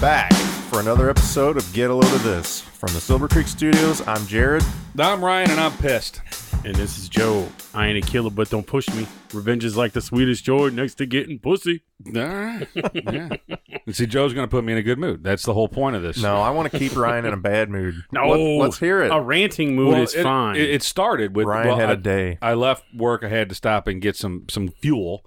back for another episode of Get a Load of This. From the Silver Creek Studios, I'm Jarod. I'm Ryan, and I'm pissed. And this is Joe. I ain't a killer, but don't push me. Revenge is like the sweetest joy next to getting pussy. All right. Yeah. See, Joe's going to put me in a good mood. That's the whole point of this. No, I want to keep Ryan in a bad mood. No. Let's hear it. A ranting mood is fine. It started with... Ryan had a day. I left work. I had to stop and get some fuel.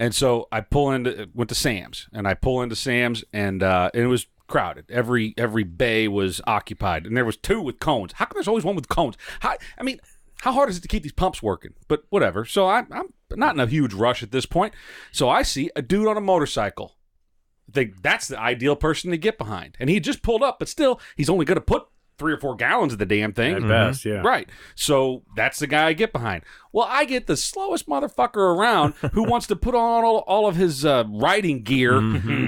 And so I went to Sam's. And I pull into Sam's, and it was crowded. Every bay was occupied. And there was two with cones. How come there's always one with cones? How hard is it to keep these pumps working? But whatever. So I'm not in a huge rush at this point. So I see a dude on a motorcycle. I think that's the ideal person to get behind. And he just pulled up, but still, he's only going to put 3 or 4 gallons of the damn thing. At best, yeah. Right. So that's the guy I get behind. Well, I get the slowest motherfucker around who wants to put on all of his riding gear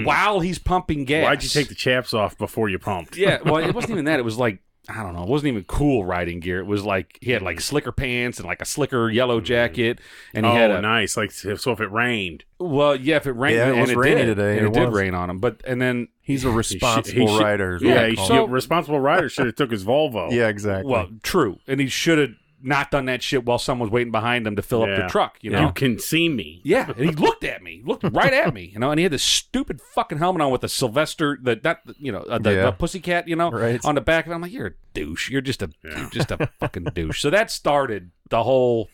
while he's pumping gas. Why'd you take the chaps off before you pumped? Yeah, well, it wasn't even that. It was like, I don't know. It wasn't even cool riding gear. It was like he had like slicker pants and like a slicker yellow jacket, and he had nice. Like so, if it rained. Well, yeah, if it rained, yeah, it was rainy did, today. and it did rain on him. But and then he's a responsible rider. Responsible rider should have took his Volvo. Yeah, exactly. Well, true, and he should have not done that shit while someone was waiting behind him to fill up the truck. You know, you can see me. Yeah, and he looked at me, looked right at me. You know, and he had this stupid fucking helmet on with the Sylvester, the pussycat, right on the back. And I'm like, you're a douche. You're just a fucking douche. So that started the whole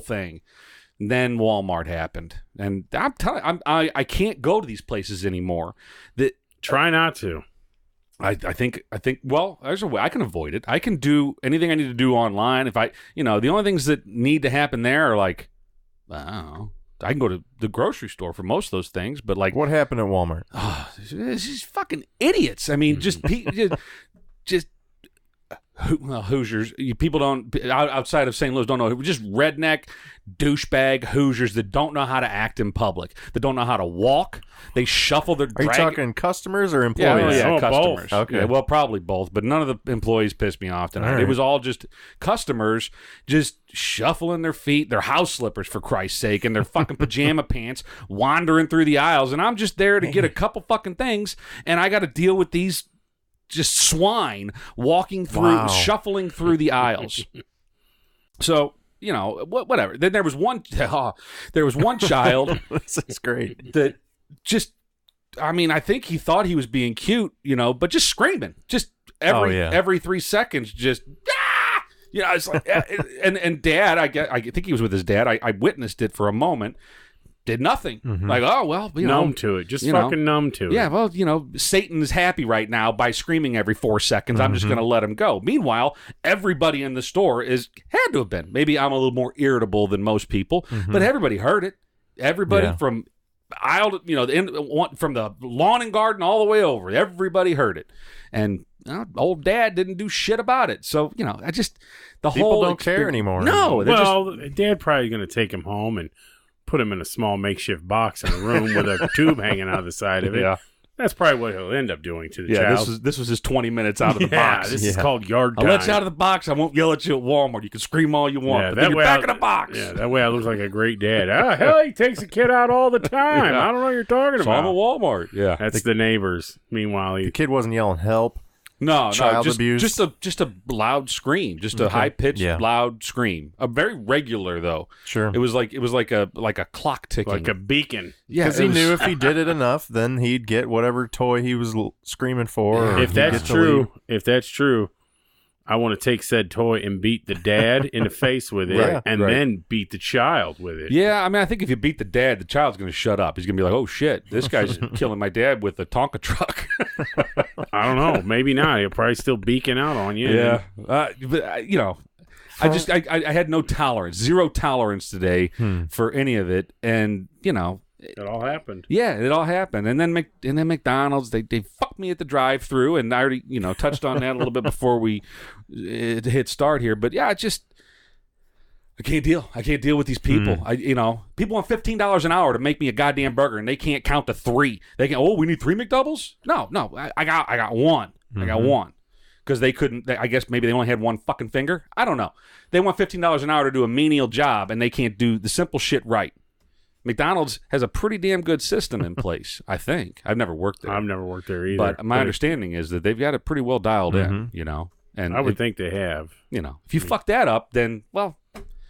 thing. And then Wal-Mart happened, and I'm telling, I can't go to these places anymore. Try not to. I think. Well, there's a way I can avoid it. I can do anything I need to do online. If the only things that need to happen there are like, I don't know. I can go to the grocery store for most of those things, but like, what happened at Walmart? These fucking idiots. I mean, just Hoosiers. People don't outside of St. Louis don't know. Just redneck douchebag Hoosiers that don't know how to act in public. That don't know how to walk. They shuffle their. Are you talking customers or employees? Yeah, customers. Both. Okay. Yeah, well, probably both, but none of the employees pissed me off tonight. Right. It was all just customers just shuffling their feet, their house slippers for Christ's sake, and their fucking pajama pants, wandering through the aisles, and I'm just there to get a couple fucking things, and I got to deal with these just swine walking through, shuffling through the aisles. So, whatever. Then there was one child. This is great. That just, I think he thought he was being cute, but just screaming, just every 3 seconds, just, ah! It's like, and Dad, I think he was with his dad. I witnessed it for a moment. Did nothing. Like, oh, well, numb to it. Just fucking numb to it. Yeah, well, Satan is happy right now by screaming every 4 seconds. I'm just going to let him go. Meanwhile, everybody in the store had to have been. Maybe I'm a little more irritable than most people, but everybody heard it. Everybody from aisle, from the lawn and garden all the way over. Everybody heard it. And old Dad didn't do shit about it. So, People don't care anymore. No. Dad probably going to take him home and put him in a small makeshift box in a room with a tube hanging out of the side of it. Yeah. That's probably what he'll end up doing to the child. This was his 20 minutes out of the box. This is called yard time. I'll let you out of the box. I won't yell at you at Walmart. You can scream all you want, but then you're back in the box. Yeah, that way I look like a great dad. Hell, he takes a kid out all the time. I don't know what you're talking about. I'm at Walmart. Yeah. That's the neighbors. Meanwhile, the kid wasn't yelling help. No, abuse. Just a loud scream, just a high pitched loud scream. A very regular though. Sure. It was like a clock ticking, like a beacon. Yeah, because he knew if he did it enough, then he'd get whatever toy he was screaming for. If that's true, I want to take said toy and beat the dad in the face with it, then beat the child with it. Yeah, I think if you beat the dad, the child's going to shut up. He's going to be like, "Oh shit, this guy's killing my dad with a Tonka truck." I don't know. Maybe not. He'll probably still beaking out on you. Yeah, but I had no tolerance, zero tolerance today for any of it, and it all happened. Yeah, it all happened, and then McDonald's they fucked me at the drive-through, and I already touched on that a little bit before we hit start here. But yeah, I can't deal. I can't deal with these people. People want $15 an hour to make me a goddamn burger, and they can't count to 3. They can. Oh, we need 3 McDoubles? No. I got one. I got one. Because they couldn't. I guess maybe they only had one fucking finger. I don't know. They want $15 an hour to do a menial job, and they can't do the simple shit right. McDonald's has a pretty damn good system in place, I think. I've never worked there. I've never worked there either. But my understanding is that they've got it pretty well dialed in, you know. And I would think they have. You know, if you fuck that up, then, well...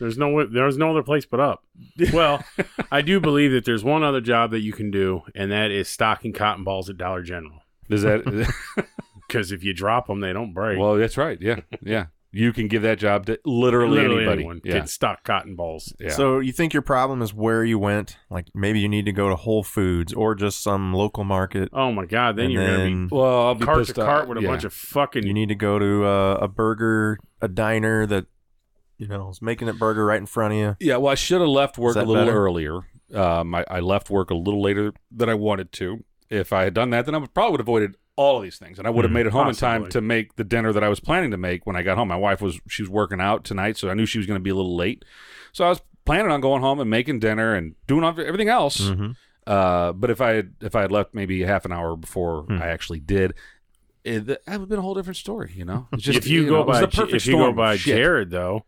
There's no other place but up. Well, I do believe that there's one other job that you can do, and that is stocking cotton balls at Dollar General. Is that... Because if you drop them, they don't break. Well, that's right. Yeah, yeah. You can give that job to literally anybody. Anyone can stock cotton balls. Yeah. So you think your problem is where you went? Like maybe you need to go to Whole Foods or just some local market. Oh my God! Then you're gonna be I'll be cart pissed to cart off. with a bunch of fucking. You need to go to a diner that is making it burger right in front of you. Yeah. Well, I should have left work a little better? earlier. I left work a little later than I wanted to. If I had done that, then I probably would have avoided all of these things, and I would have made it home in time to make the dinner that I was planning to make when I got home. My wife was working out tonight, so I knew she was going to be a little late. So I was planning on going home and making dinner and doing everything else. Mm-hmm. But if I had left maybe half an hour before I actually did, that would have been a whole different story. You know, it's just, if you go by Jarod, Jarod though.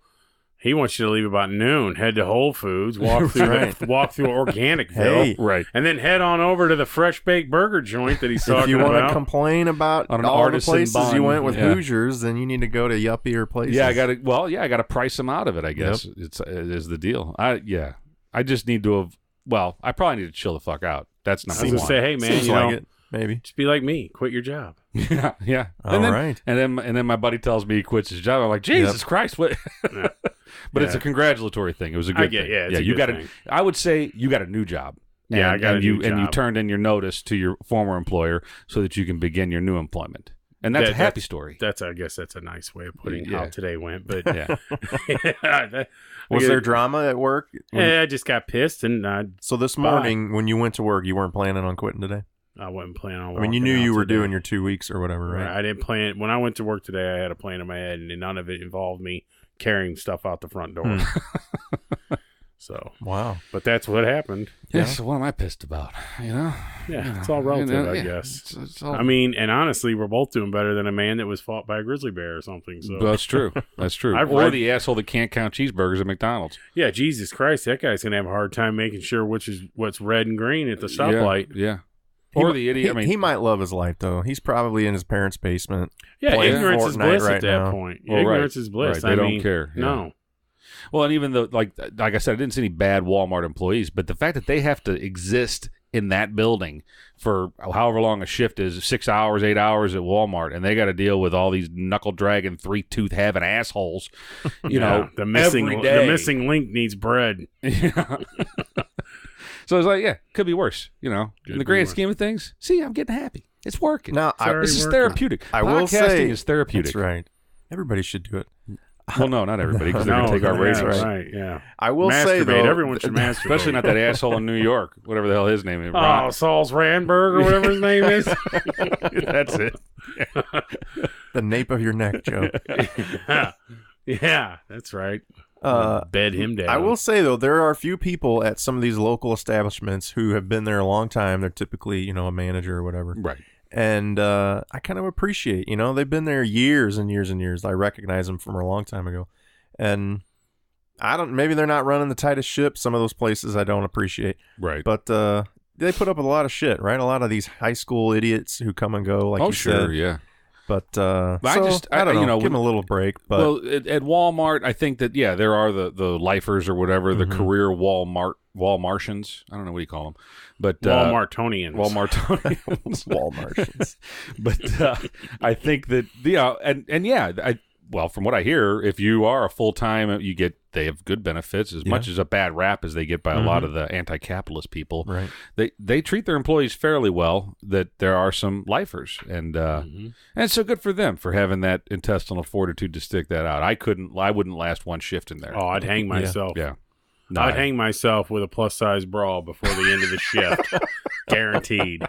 He wants you to leave about noon, head to Whole Foods, walk through walk through Organicville, right, and then head on over to the fresh baked burger joint that he's talking about. If you want to complain about all the places bun, you went with Hoosiers, then you need to go to yuppier places. Yeah, I got to price them out of it. I guess it is the deal. I just need to have. Well, I probably need to chill the fuck out. That's not. I was gonna say, hey man, Seems like it. Maybe just be like me, quit your job. Yeah. Right. And then my buddy tells me he quits his job. I'm like, Jesus Christ, what? But it's a congratulatory thing. It was a good thing. Yeah, you got it. I would say you got a new job. Yeah, I got a new job. And you turned in your notice to your former employer so that you can begin your new employment. And that's a happy story. I guess that's a nice way of putting how today went. But was there drama at work? I just got pissed. And so this morning when you went to work, you weren't planning on quitting today? I wasn't planning on. I mean, you knew you were doing your 2 weeks or whatever, right? I didn't plan. When I went to work today, I had a plan in my head, and none of it involved me carrying stuff out the front door. So wow, but that's what happened. Yeah. So what am I pissed about? It's all relative, I guess. It's all... I mean, and honestly, we're both doing better than a man that was fought by a grizzly bear or something. So that's true. That's true. Or the asshole that can't count cheeseburgers at McDonald's. Yeah, Jesus Christ, that guy's gonna have a hard time making sure what's red and green at the stoplight. Yeah. Or the idiot. He might love his life though. He's probably in his parents' basement. Yeah, ignorance is bliss right at that now. point. Well, ignorance is bliss. Right. They don't care. Yeah. No. Well, and even though, like I said, I didn't see any bad Walmart employees, but the fact that they have to exist in that building for however long a shift is, 6 hours, 8 hours at Walmart, and they got to deal with all these knuckle dragging, 3-tooth having assholes, know, the missing every day. The missing link needs bread. So it's like, could be worse, in the grand scheme of things. See, I'm getting happy. It's working. Now, this is therapeutic. I will say, podcasting is therapeutic. That's right. Everybody should do it. Well, no, not everybody, because they're going to take our ratings. Right, yeah. I will say, though, everyone should masturbate. Especially not that asshole in New York, whatever the hell his name is. Saul's Randberg or whatever his name is. That's it. The nape of your neck joke. Yeah, that's right. Bed him down. I will say, though, there are a few people at some of these local establishments who have been there a long time. They're typically, a manager or whatever. Right. And I kind of appreciate, they've been there years and years and years. I recognize them from a long time ago. And maybe they're not running the tightest ship. Some of those places I don't appreciate. Right. But they put up with a lot of shit, right? A lot of these high school idiots who come and go, like you said. Yeah. But I don't know, give them a little break. But well, at Walmart, I think that there are the lifers or whatever, the career Walmartians. I don't know what you call them, but Walmartonians. Walmartians. But I think that well, from what I hear, if you are a full time, they have good benefits as much as a bad rap as they get by a lot of the anti-capitalist people. Right. They treat their employees fairly well. That there are some lifers, and it's so good for them for having that intestinal fortitude to stick that out. I wouldn't last one shift in there. Oh, I'd hang myself. Yeah. No, I'd hang myself with a plus size bra before the end of the shift, guaranteed.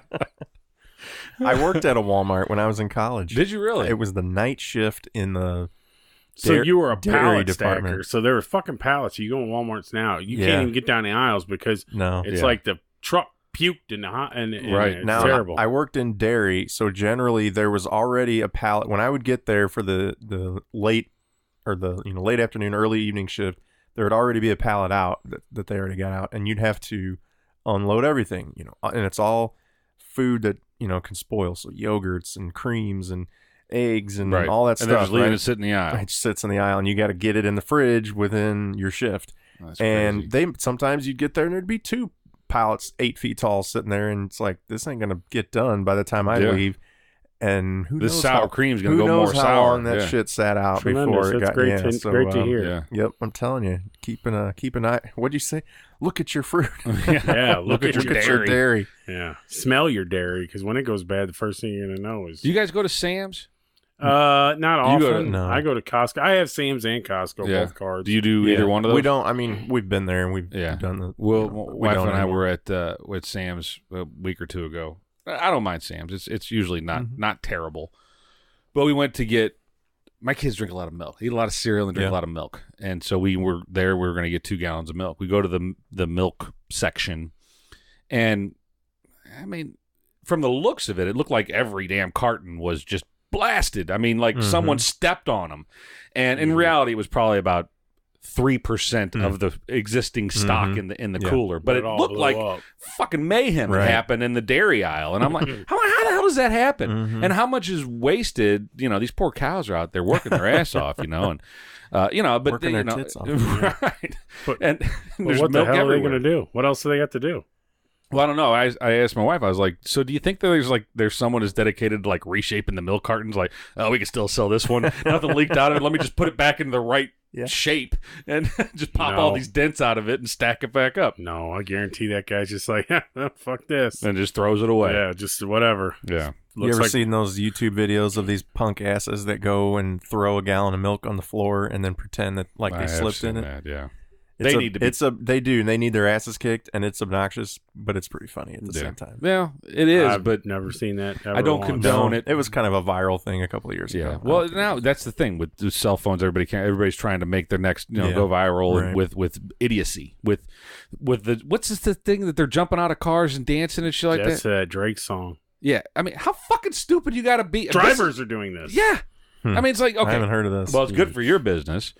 I worked at a Walmart when I was in college. Did you really? It was the night shift in the So you were a pallet department. stacker. So there were fucking pallets. You go in Walmart's now. You can't even get down the aisles because it's like the truck puked in the hot and right. It's now, terrible. I worked in dairy, so generally there was already a pallet. When I would get there for the late or the late afternoon, early evening shift, there would already be a pallet out that they already got out, and you'd have to unload everything, and it's all food that, can spoil. So yogurts and creams and eggs and all that and stuff. Just leaving it sit in the aisle. It sits in the aisle, and you got to get it in the fridge within your shift. That's and crazy. sometimes you'd get there and there'd be 2 pallets 8 feet tall sitting there, and it's like, this ain't gonna get done by the time I leave. And who this knows sour cream's gonna go more sour. How long that shit sat out before it got. Great to hear. Yep, I'm telling you, keep an eye. What'd you say? Look at your fruit. Look at your dairy. Yeah, smell your dairy, because when it goes bad, the first thing you're gonna know is. Do you guys go to Sam's? Not often. No. I go to Costco. I have Sam's and Costco both cards. Do you do either one of those? We don't. I mean, we've been there and we've done the. Well, wife and I were at Sam's a week or 2 ago. I don't mind Sam's. It's usually not terrible, but we went to get. My kids drink a lot of milk. They eat a lot of cereal and drink a lot of milk, and so we were there. We were going to get 2 gallons of milk. We go to the milk section, and I mean, from the looks of it, it looked like every damn carton was just blasted. I mean, like someone stepped on them, and in reality, it was probably about 3% of the existing stock in the cooler, but it looked like fucking mayhem had happened in the dairy aisle, and I'm like, how the hell does that happen? And how much is wasted? These poor cows are out there working their ass off, and but working their tits off, right? But, and there's what the milk hell everywhere. are they going to do? What else do they have to do? Well, I don't know. I asked my wife. I was like, "So, do you think that there's someone who's dedicated to reshaping the milk cartons? Like, oh, we can still sell this one. Nothing leaked out of it. Let me just put it back in the right shape and just pop all these dents out of it and stack it back up." No, I guarantee that guy's just like, fuck this, and just throws it away. Yeah, just whatever. Yeah. You ever seen those YouTube videos of these punk asses that go and throw a gallon of milk on the floor and then pretend that they slipped in it? That, yeah. They need their asses kicked, and it's obnoxious, but it's pretty funny at the same time. Yeah, it is, I've never seen that. I don't condone it. It was kind of a viral thing a couple of years ago. Well, now that's the thing with the cell phones. Everybody's trying to make their next, go viral with idiocy. With the what's the thing that they're jumping out of cars and dancing and shit like that? That's a Drake song. Yeah, I mean, how fucking stupid you got to be? Drivers are doing this. Yeah. I mean, it's like, okay. I haven't heard of this. Well, it's good for your business.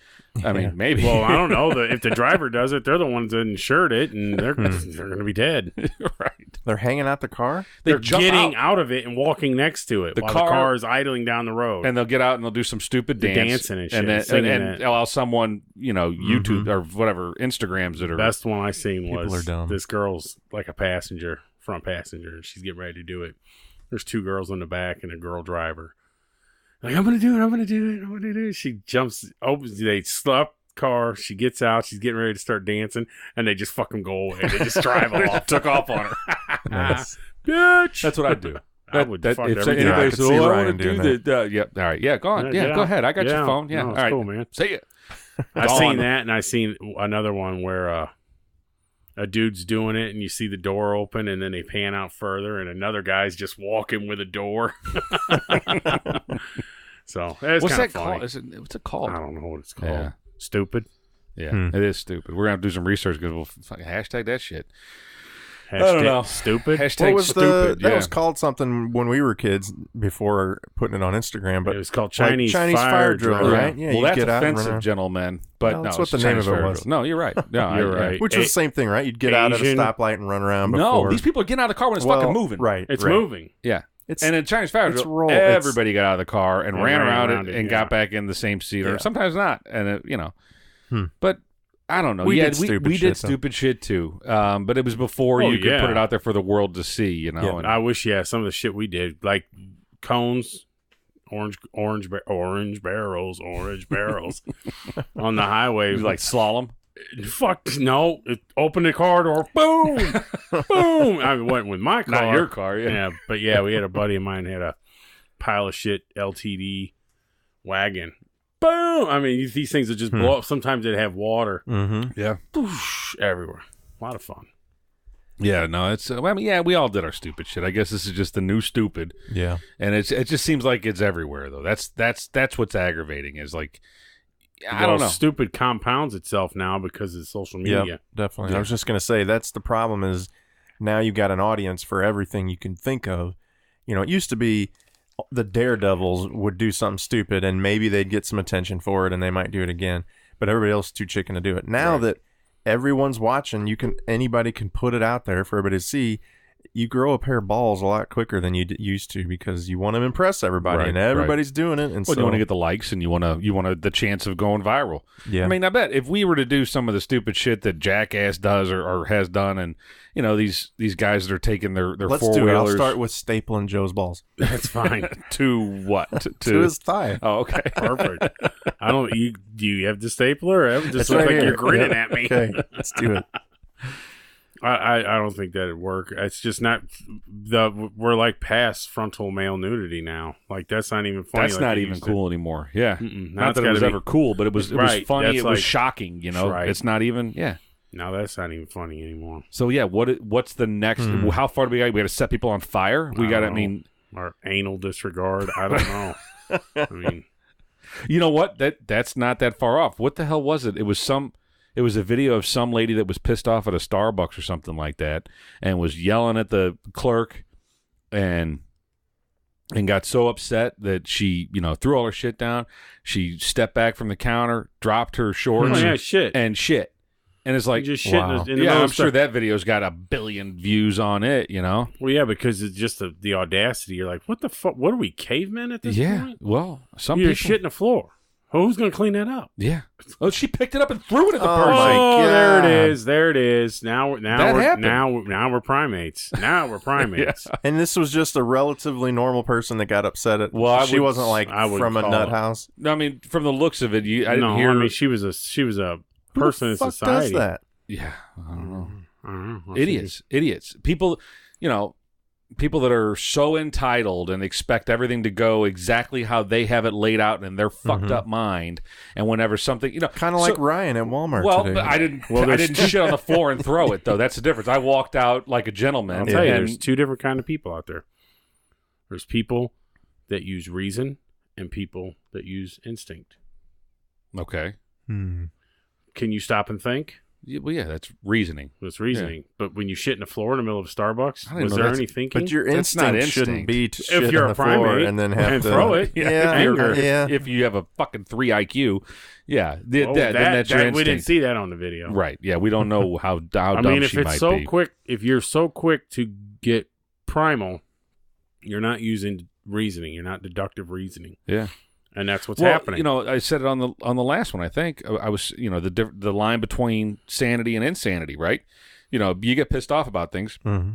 I mean, maybe. Well, I don't know. If the driver does it, they're the ones that insured it, and they're going to be dead. Right. They're hanging out the car? They're getting out of it and walking next to it while the car is idling down the road. And they'll get out and they'll do some stupid dancing and shit. And while someone, YouTube or whatever, Instagrams it. The best one I seen was this girl's like a passenger, front passenger, and she's getting ready to do it. There's 2 girls in the back and a girl driver. Like, I'm going to do it. She jumps, they stop car. She gets out. She's getting ready to start dancing, and they just fucking go away. They just drive off. Took off on her. Nice. Bitch. That's what I'd do. I would fuck if everything. anybody says, I want to doing do that. Yeah. All right. Yeah. Go on. Yeah. Go ahead. I got your phone. Yeah. No, all right. Cool, man. See ya. I've seen that, and I've seen another one where a dude's doing it, and you see the door open, and then they pan out further, and another guy's just walking with a door. So that's what's that funny. called? What's it called? I don't know what it's called. Yeah. Stupid. Yeah, it is stupid. We're gonna have to do some research because we'll hashtag that shit. Hashtag I don't know. Stupid. Hashtag What was stupid. that was called something when we were kids before putting it on Instagram, but it was called Chinese fire drill, right? Yeah, well, that's offensive, gentlemen. But no, that's what the name of it was. No, you're right. No, you're right. Which was the same thing, right? You'd get out at a stoplight and run around before. No, these people are getting out of the car when it's fucking moving. Right. It's moving. Yeah. And in Chinese fire drill, everybody got out of the car and ran around it and got back in the same seat, or sometimes not. And but I don't know. We did stupid shit too. But it was before you could put it out there for the world to see. Yeah, and I wish some of the shit we did, like cones, orange barrels on the highway, like slalom. Fuck no! Open the car door, boom, boom. I went with my car, not your car. Yeah, but we had a buddy of mine had a pile of shit LTD wagon. Boom! I mean, these things would just blow up. Sometimes they'd have water. Mm-hmm. Yeah, everywhere. A lot of fun. Yeah, no, it's. I mean, we all did our stupid shit. I guess this is just the new stupid. Yeah, and it just seems like it's everywhere though. That's what's aggravating. Is like. I don't know. Stupid compounds itself now because of social media. Yep, definitely. I was just going to say that's the problem is now you got an audience for everything you can think of. It used to be the daredevils would do something stupid and maybe they'd get some attention for it and they might do it again. But everybody else is too chicken to do it. Now that everyone's watching. Anybody can put it out there for everybody to see. You grow a pair of balls a lot quicker than you used to because you want to impress everybody, and everybody's doing it. And you want to get the likes, and you want the chance of going viral. Yeah, I mean, I bet if we were to do some of the stupid shit that Jackass does or has done, and these guys that are taking their Let's four-wheelers. do it. I'll start with stapling Joe's balls. That's fine. To what? To his thigh. Oh, okay, perfect. I don't. Do you have the stapler? It just looks like you're grinning at me. Okay, let's do it. I don't think that'd work. It's just not we're like past frontal male nudity now. Like that's not even funny. That's not even cool anymore. Yeah, not that it was ever cool, but it was funny. That's it was shocking. Right. It's not even. Yeah. No, that's not even funny anymore. So yeah, what's the next? How far do we got? We got to set people on fire. We got. I mean, or anal disregard. I don't know. I mean, you know what? That's not that far off. What the hell was it? It was a video of some lady that was pissed off at a Starbucks or something like that and was yelling at the clerk and got so upset that she, threw all her shit down. She stepped back from the counter, dropped her shorts and shit. And it's like, just shit wow. I'm sure that video's got 1 billion views on it, Well, yeah, because it's just the audacity. You're like, what the fuck? What are we, cavemen at this point? Yeah, well, you're shitting the floor. Who's going to clean that up? Yeah. Oh, she picked it up and threw it at the person. Oh, there it is. There it is. Now we're primates. Now we're primates. Yeah. And this was just a relatively normal person that got upset at. Well, she wasn't like from a nut house. No, I mean, from the looks of it, I didn't hear. I mean, she was a person in society. Does that? Yeah, I don't know. Idiots. People, people that are so entitled and expect everything to go exactly how they have it laid out in their fucked up mind, and whenever something, kind of like Ryan at Walmart. Well, today. But I didn't shit on the floor and throw it though. That's the difference. I walked out like a gentleman. I'll tell you, there's two different kind of people out there. There's people that use reason and people that use instinct. Okay. Can you stop and think? Well, yeah, that's reasoning. That's reasoning. Yeah. But when you shit in the floor in the middle of a Starbucks, was there any thinking? But your instinct shouldn't be to shit if you're on the floor and then have to throw it. Yeah. If you have a fucking 3 IQ, yeah, then that's your instinct. We didn't see that on the video, right? Yeah, we don't know how dumb she might be. If it's so quick, if you're so quick to get primal, you're not using reasoning. You're not deductive reasoning. Yeah. And that's what's happening. I said it on the last one. I think I was, the line between sanity and insanity, right? You get pissed off about things. Mm-hmm.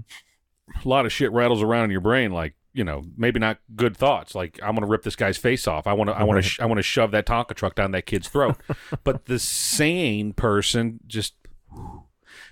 A lot of shit rattles around in your brain, like maybe not good thoughts. Like I'm gonna rip this guy's face off. I want to shove that Tonka truck down that kid's throat. But the sane person just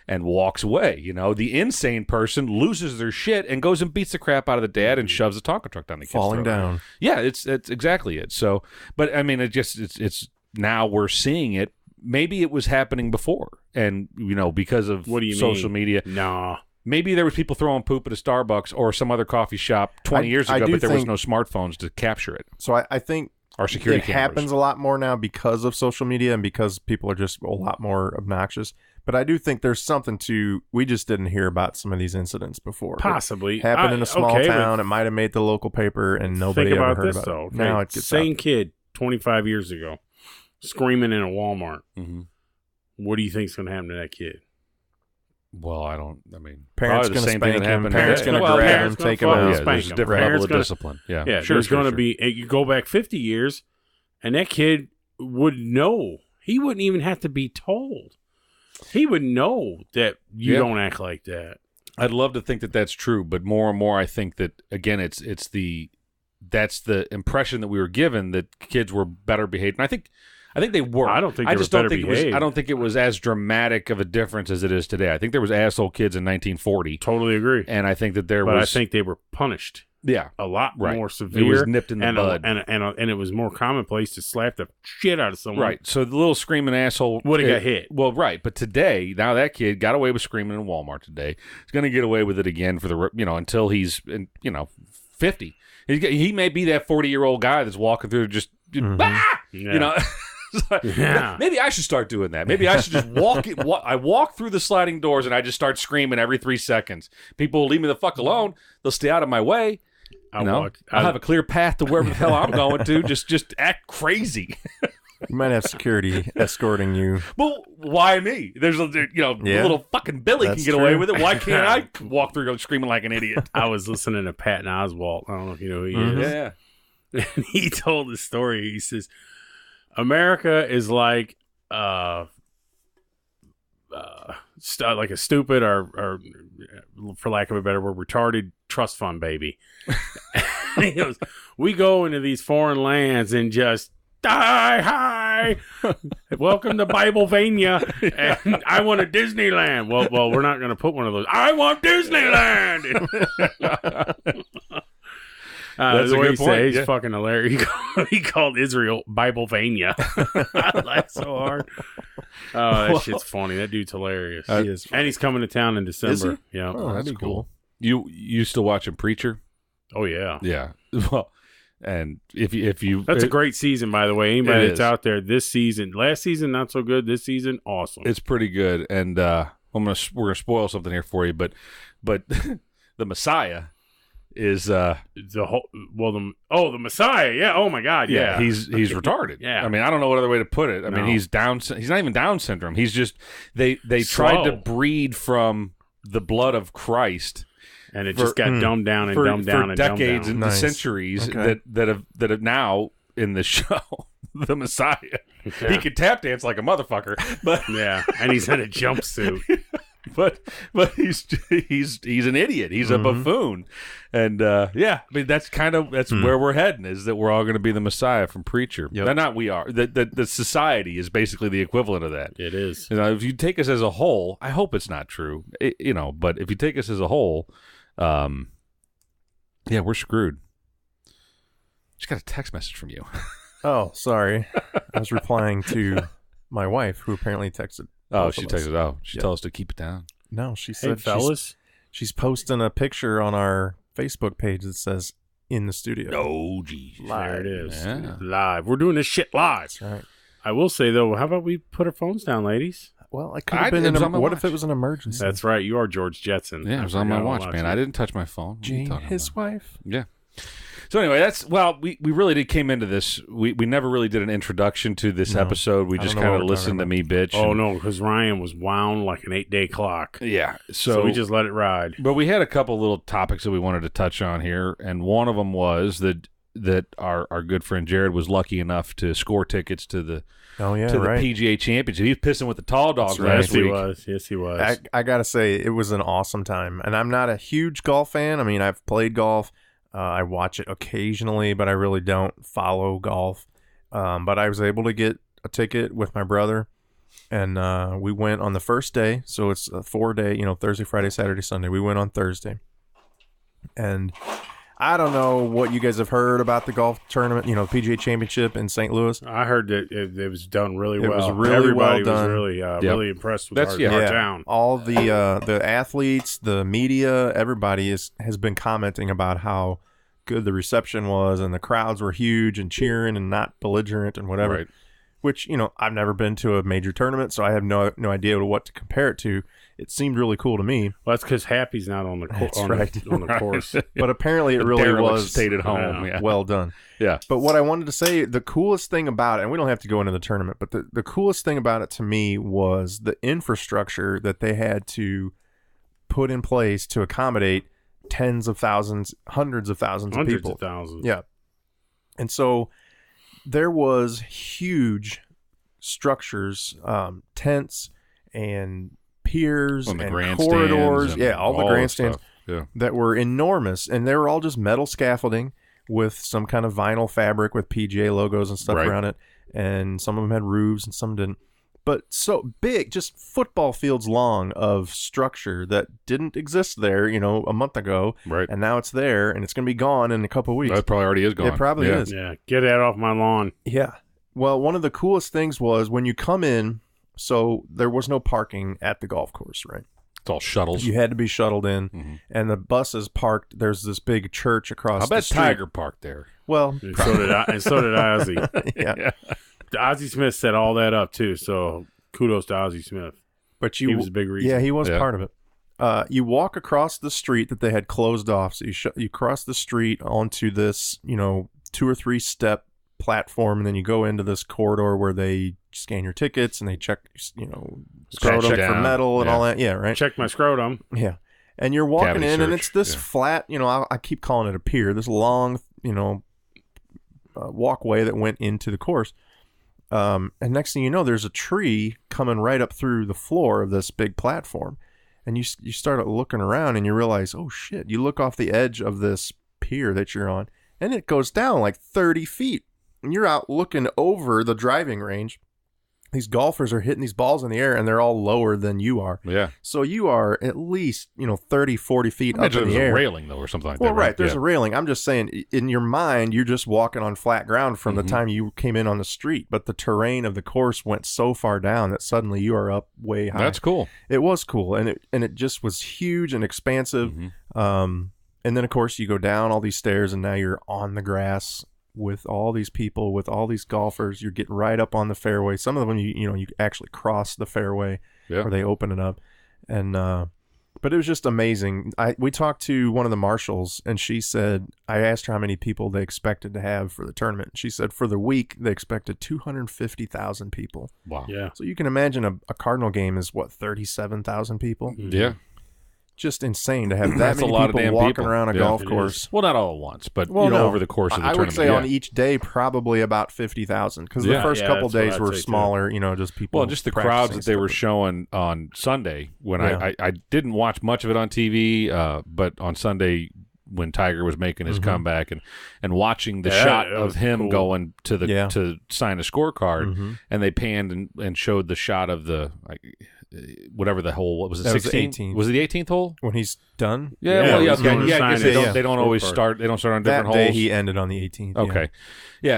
and walks away. The insane person loses their shit and goes and beats the crap out of the dad and shoves the Tonka truck down the kid's falling throat. Down. Yeah, it's exactly it. So, but I mean, it's now we're seeing it. Maybe it was happening before, and because of social media. Nah. Maybe there was people throwing poop at a Starbucks or some other coffee shop 20 years ago, but there was no smartphones to capture it. So I think our security cameras. Happens a lot more now because of social media and because people are just a lot more obnoxious. But I do think there's something to. We just didn't hear about some of these incidents before. Possibly it happened in a small town. It might have made the local paper, and nobody ever heard about it. Okay. Now it gets same kid 25 years ago, screaming in a Walmart. Mm-hmm. What do you think's going to happen to that kid? Well, parents going to spank him. Parents going to grab him, take him out. Yeah, there's a different level of discipline. Yeah, there's going to be. You go back 50 years, and that kid would know. He wouldn't even have to be told. He would know that you don't act like that. I'd love to think that that's true, but more and more I think that, again, that's the impression that we were given that kids were better behaved. And I think they were. I don't think they were better behaved. I don't think it was as dramatic of a difference as it is today. I think there was asshole kids in 1940. Totally agree. And I think that But I think they were punished. Yeah, a lot more severe. It was nipped in the bud, and it was more commonplace to slap the shit out of someone. Right. So the little screaming asshole would have got hit. Well, right. But today, now that kid got away with screaming in Walmart today. He's going to get away with it again for the until he's 50. He may be that 40-year-old guy that's walking through just Maybe I should start doing that. Maybe I should just I walk through the sliding doors and I just start screaming every 3 seconds. People will leave me the fuck alone. They'll stay out of my way. I'll have a clear path to wherever the hell I'm going to. Just act crazy. You might have security escorting you. Well, why me? There's a little fucking Billy That's can get true. away with it. Why can't I walk through screaming like an idiot? I was listening to Patton Oswalt. I don't know if you know who he is. Yeah. And he told the story. He says, America is like like a stupid or for lack of a better word, retarded trust fund baby. And he goes, we go into these foreign lands and just die high. Welcome to Biblevania. And I want a Disneyland. Well, we're not going to put one of those. I want Disneyland. That's the a way good he point. said, he's fucking hilarious. He called Israel Biblevania. I laughed so hard. Oh, that shit's funny. That dude's hilarious. He is funny. And he's coming to town in December. Yeah. Oh, that'd be cool. You still watching Preacher? Oh yeah. Yeah. Well, and if you That's a great season, by the way. Anybody It that's is. out there this season, last season not so good. This season, awesome. it's pretty good. And we're gonna spoil something here for you, but the Messiah is the Messiah. Yeah. Oh my God. Yeah. he's retarded. Yeah. I mean, I don't know what other way to put it. I mean, No. he's not even Down syndrome. He's just they tried to Slow. breed from the blood of Christ And it just got dumbed down and dumbed down for and decades dumbed and Nice. centuries Okay. that have now in the show the Messiah. Yeah. He could tap dance like a motherfucker, but down. Yeah. And he's in a jumpsuit. but he's an idiot. He's a buffoon, and I mean that's where we're heading, is that we're all going to be the Messiah from Preacher. Yep. Not we are. The society is basically the equipment of that. It is. You know, if you take us as a whole, I hope it's not true. But if you take us as a whole, we're screwed. Just got a text message from you. Oh, sorry. I was replying to my wife, who apparently texted. Oh, both she of us. texted. Oh, she Yeah. told us to keep it down. No, she Hey, said fellas. she's posting a picture on our Facebook page that says "in the studio." Oh, geez. There it is. Yeah. Live. We're doing this shit live. That's right. I will say, though, how about we put our phones down, ladies? Well, I could have been it in was a, on my what watch. if it was an emergency? That's right. You are George Jetson. Yeah, it I was on my forgot all watch, about man. you. I didn't touch my phone. What are you Jane, talking his about? wife. Yeah. So anyway, we really came into this. We never really did an introduction to this No. episode. We I just don't know kind what of we're listened to talking me bitch. Oh, and- no, because Ryan was wound like an 8-day clock. Yeah. So we just let it ride. But we had a couple little topics that we wanted to touch on here, and one of them was that our good friend Jarod was lucky enough to score tickets to the Oh yeah, right. PGA Championship. He was pissing with the tall dogs That's right. last week. Yes, he was. I gotta say, it was an awesome time, and I'm not a huge golf fan. I mean, I've played golf. I watch it occasionally, but I really don't follow golf. But I was able to get a ticket with my brother, and we went on the first day. So it's a 4-day, Thursday, Friday, Saturday, Sunday. We went on Thursday, and I don't know what you guys have heard about the golf tournament, PGA Championship in St. Louis. I heard that it was done really It well. was really Everybody well done. was really impressed with our town. All the athletes, the media, everybody has been commenting about how good the reception was, and the crowds were huge and cheering and not belligerent and whatever. Right. Which, I've never been to a major tournament, so I have no idea what to compare it to. It seemed really cool to me. Well, that's because Happy's not on the That's on right. the course. But apparently it really Derelict was stayed at home. Yeah. well done. Yeah. But what I wanted to say, the coolest thing about it, and we don't have to go into the tournament, but the coolest thing about it to me was the infrastructure that they had to put in place to accommodate tens of thousands, hundreds of thousands of people. Hundreds of thousands. Yeah. And so there was huge structures, tents and piers On the and grandstands corridors. and Yeah, all the grandstands stuff. Yeah. that were enormous. And they were all just metal scaffolding with some kind of vinyl fabric with PGA logos and stuff Right. around it. And some of them had roofs and some didn't. But so big, just football fields long of structure that didn't exist there, a month ago. Right. And now it's there, and it's going to be gone in a couple of weeks. That probably already is gone. It probably Yeah. is. Yeah, get that off my lawn. Yeah. Well, one of the coolest things was when you come in, so there was no parking at the golf course, right? It's all shuttles. You had to be shuttled in, Mhm. and the buses parked. There's this big church across I the bet street. Tiger parked there. Well, And so did I. And so did Ozzy. yeah. Ozzy Smith set all that up too. So kudos to Ozzy Smith. But He was a big reason. Yeah, he was Yeah. part of it. You walk across the street that they had closed off. So you cross the street onto this, 2 or 3 step platform, and then you go into this corridor where they scan your tickets and they check, check for metal and all that. Yeah, right. Check my scrotum. Yeah. And you're walking Cavity in, search. and it's this flat, I keep calling it a pier, this long, walkway that went into the course. And next thing you know, there's a tree coming right up through the floor of this big platform. And you start looking around and you realize, oh shit, you look off the edge of this pier that you're on and it goes down like 30 feet. And you're out looking over the driving range. These golfers are hitting these balls in the air and they're all lower than you are. Yeah. So you are at least, 30, 40 feet up in the air. There's a railing, though, or something like that. Well, right. There's a railing. I'm just saying, in your mind, you're just walking on flat ground from the time you came in on the street. But the terrain of the course went so far down that suddenly you are up way high. That's cool. It was cool. And it just was huge and expansive. And then, of course, you go down all these stairs and now you're on the grass with all these people, with all these golfers. You're getting right up on the fairway. Some of them, you actually cross the fairway or they open it up. And but it was just amazing. We talked to one of the marshals, and she said, I asked her how many people they expected to have for the tournament. She said for the week they expected 250,000 people. Wow. Yeah. So you can imagine a Cardinal game is 37,000 people. Yeah. Just insane to have that many people walking around a golf course. Well, not all at once, but over the course of the tournament. I would say on each day, probably about 50,000, because the first couple days were smaller, just people. Well, just the crowds that they were showing on Sunday when I didn't watch much of it on TV, but on Sunday when Tiger was making his comeback and watching the shot of him going to to sign a scorecard, and they panned and showed the shot of the whatever the hole. What was it? 16? Was it the 18th hole when he's done? Yeah. I guess they don't always start. They don't start on different holes. That day he ended on the 18th. Okay,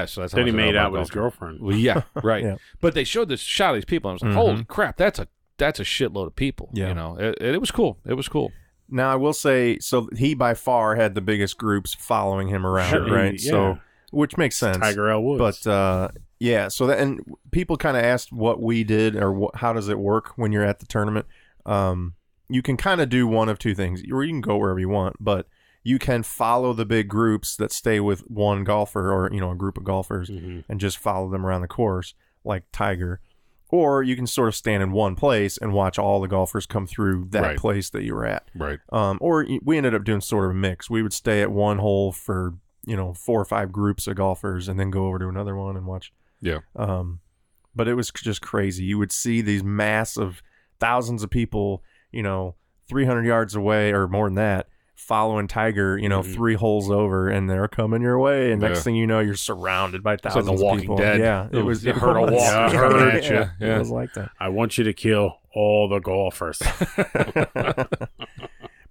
so that's how then he made out with his girlfriend. Well, yeah, right. Yeah. But they showed this shot of these people. And I was like, holy crap, that's a shitload of people. Yeah. It was cool. It was cool. Now I will say, so he by far had the biggest groups following him around, right? Yeah. So which makes sense. Tiger L. Woods. But yeah, so that, and people kind of asked what we did or how does it work when you're at the tournament. You can kind of do one of two things, or you can go wherever you want, but you can follow the big groups that stay with one golfer or a group of golfers and just follow them around the course like Tiger. Or you can sort of stand in one place and watch all the golfers come through that place that you were at. Right. Or we ended up doing sort of a mix. We would stay at one hole for 4 or 5 groups of golfers and then go over to another one and watch. Yeah. But it was just crazy. You would see these massive thousands of people, 300 yards away or more than that, following Tiger, 3 holes over, and they're coming your way. And next thing you know, you're surrounded by thousands of people. It's like The Walking Dead. Yeah. It was you heard a walk at you. Yeah. It was like that. I want you to kill all the golfers.